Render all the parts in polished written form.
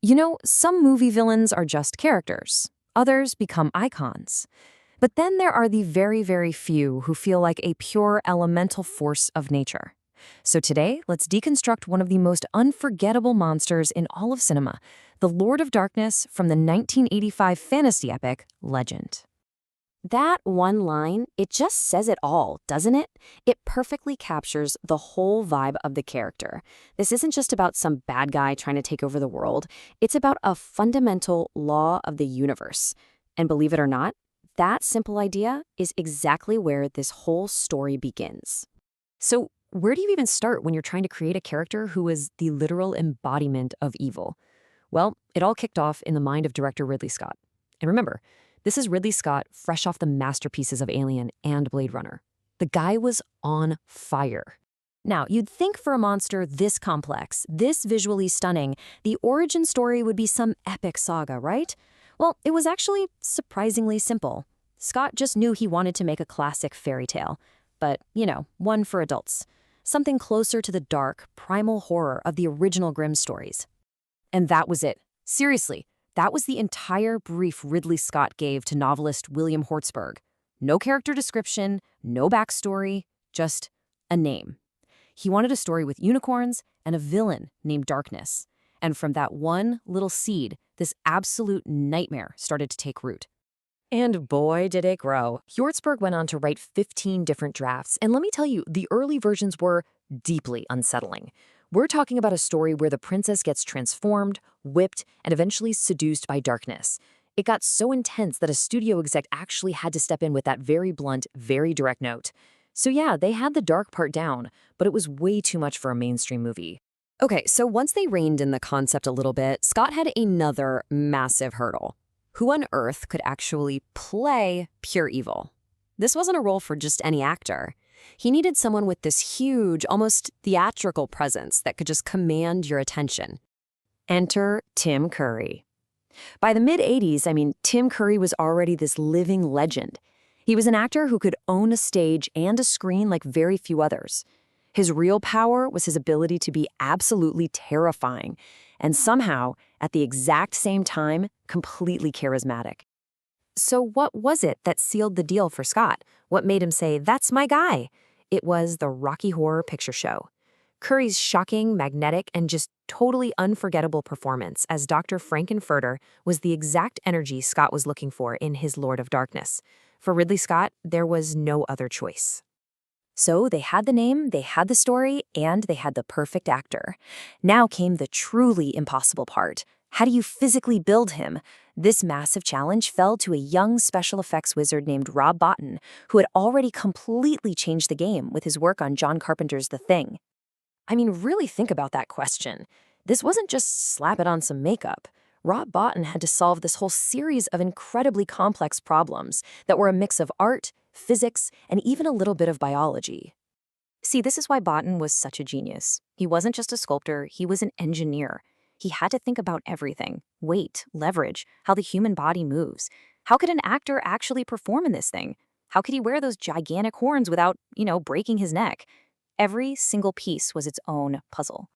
You know, some movie villains are just characters. Others become icons. But then there are the very, very few who feel like a pure elemental force of nature. So today, let's deconstruct one of the most unforgettable monsters in all of cinema, the Lord of Darkness from the 1985 fantasy epic Legend. That one line, it just says it all, doesn't it? It perfectly captures the whole vibe of the character. This isn't just about some bad guy trying to take over the world. It's about a fundamental law of the universe. And believe it or not, that simple idea is exactly where this whole story begins. So, where do you even start when you're trying to create a character who is the literal embodiment of evil? Well, it all kicked off in the mind of director Ridley Scott. And remember, this is Ridley Scott fresh off the masterpieces of Alien and Blade Runner. The guy was on fire. Now, you'd think for a monster this complex, this visually stunning, the origin story would be some epic saga, right? Well, it was actually surprisingly simple. Scott just knew he wanted to make a classic fairy tale, but, one for adults. Something closer to the dark, primal horror of the original Grimm stories. And that was it. Seriously, that was the entire brief Ridley Scott gave to novelist William Hjortsberg. No character description, no backstory, just a name. He wanted a story with unicorns and a villain named Darkness. And from that one little seed, this absolute nightmare started to take root. And boy, did it grow. Hjortsberg went on to write 15 different drafts, and let me tell you, the early versions were deeply unsettling. We're talking about a story where the princess gets transformed, whipped, and eventually seduced by darkness. It got so intense that a studio exec actually had to step in with that very blunt, very direct note. So yeah, they had the dark part down, but it was way too much for a mainstream movie. Okay, so once they reined in the concept a little bit, Scott had another massive hurdle. Who on earth could actually play pure evil? This wasn't a role for just any actor. He needed someone with this huge, almost theatrical presence that could just command your attention. Enter Tim Curry. By the mid-'80s, Tim Curry was already this living legend. He was an actor who could own a stage and a screen like very few others. His real power was his ability to be absolutely terrifying, and somehow, at the exact same time, completely charismatic. So what was it that sealed the deal for Scott? What made him say, "That's my guy"? It was the Rocky Horror Picture Show. Curry's shocking, magnetic, and just totally unforgettable performance as Dr. Frankenfurter was the exact energy Scott was looking for in his Lord of Darkness. For Ridley Scott, there was no other choice. So they had the name, they had the story, and they had the perfect actor. Now came the truly impossible part. How do you physically build him? This massive challenge fell to a young special effects wizard named Rob Bottin, who had already completely changed the game with his work on John Carpenter's The Thing. Really think about that question. This wasn't just slap it on some makeup. Rob Bottin had to solve this whole series of incredibly complex problems that were a mix of art, physics, and even a little bit of biology. See, this is why Bottin was such a genius. He wasn't just a sculptor, he was an engineer. He had to think about everything: weight, leverage, how the human body moves. How could an actor actually perform in this thing? How could he wear those gigantic horns without, breaking his neck? Every single piece was its own puzzle.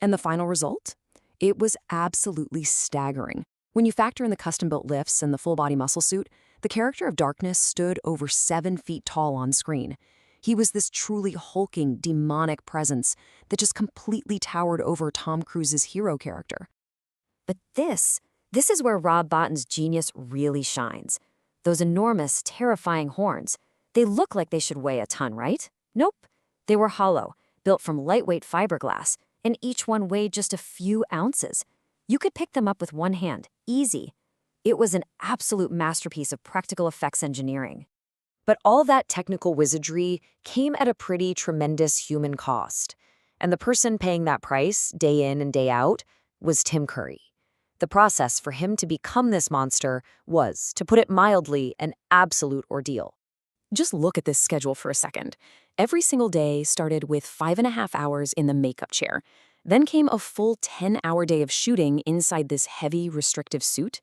And the final result? It was absolutely staggering. When you factor in the custom-built lifts and the full-body muscle suit, the character of Darkness stood over 7 feet tall on screen. He was this truly hulking, demonic presence that just completely towered over Tom Cruise's hero character. But this is where Rob Bottin's genius really shines. Those enormous, terrifying horns, they look like they should weigh a ton, right? Nope. They were hollow, built from lightweight fiberglass, and each one weighed just a few ounces. You could pick them up with one hand, easy. It was an absolute masterpiece of practical effects engineering. But all that technical wizardry came at a pretty tremendous human cost. And the person paying that price, day in and day out, was Tim Curry. The process for him to become this monster was, to put it mildly, an absolute ordeal. Just look at this schedule for a second. Every single day started with 5.5 hours in the makeup chair. Then came a full 10-hour day of shooting inside this heavy, restrictive suit.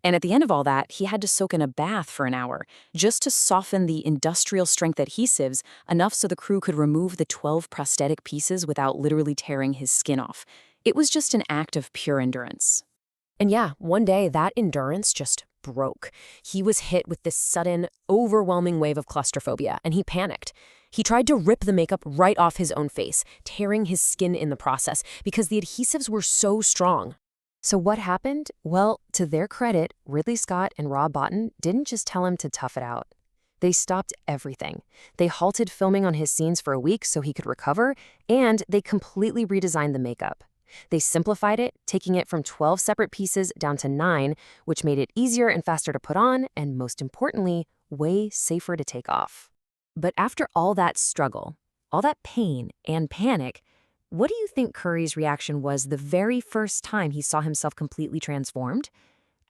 And at the end of all that, he had to soak in a bath for an hour, just to soften the industrial-strength adhesives enough so the crew could remove the 12 prosthetic pieces without literally tearing his skin off. It was just an act of pure endurance. And yeah, one day that endurance just broke. He was hit with this sudden, overwhelming wave of claustrophobia, and he panicked. He tried to rip the makeup right off his own face, tearing his skin in the process because the adhesives were so strong. So what happened? Well, to their credit, Ridley Scott and Rob Bottin didn't just tell him to tough it out. They stopped everything. They halted filming on his scenes for a week so he could recover, and they completely redesigned the makeup. They simplified it, taking it from 12 separate pieces down to 9, which made it easier and faster to put on, and most importantly, way safer to take off. But after all that struggle, all that pain and panic, what do you think Curry's reaction was the very first time he saw himself completely transformed?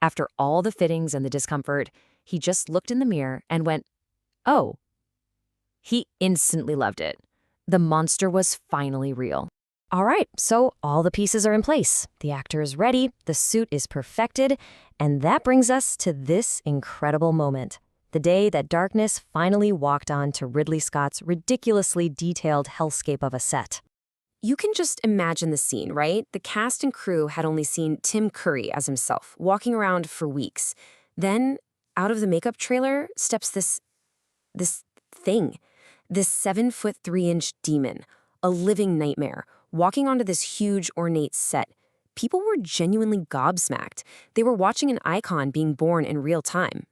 After all the fittings and the discomfort, he just looked in the mirror and went, "Oh." He instantly loved it. The monster was finally real. All right, so all the pieces are in place. The actor is ready, the suit is perfected, and that brings us to this incredible moment. The day that darkness finally walked on to Ridley Scott's ridiculously detailed hellscape of a set. You can just imagine the scene, right? The cast and crew had only seen Tim Curry as himself, walking around for weeks. Then, out of the makeup trailer steps this thing, this 7'3" demon, a living nightmare, walking onto this huge, ornate set. People were genuinely gobsmacked. They were watching an icon being born in real time.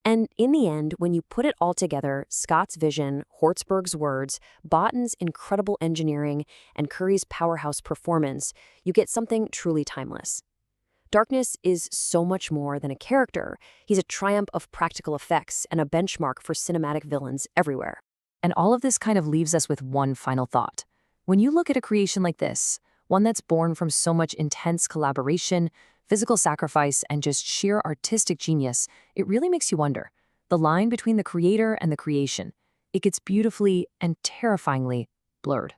And in the end, when you put it all together, Scott's vision, Hjortsberg's words, Bottin's incredible engineering, and Curry's powerhouse performance, you get something truly timeless. Darkness is so much more than a character. He's a triumph of practical effects and a benchmark for cinematic villains everywhere. And all of this kind of leaves us with one final thought. When you look at a creation like this, one that's born from so much intense collaboration, physical sacrifice, and just sheer artistic genius, it really makes you wonder. The line between the creator and the creation, it gets beautifully and terrifyingly blurred.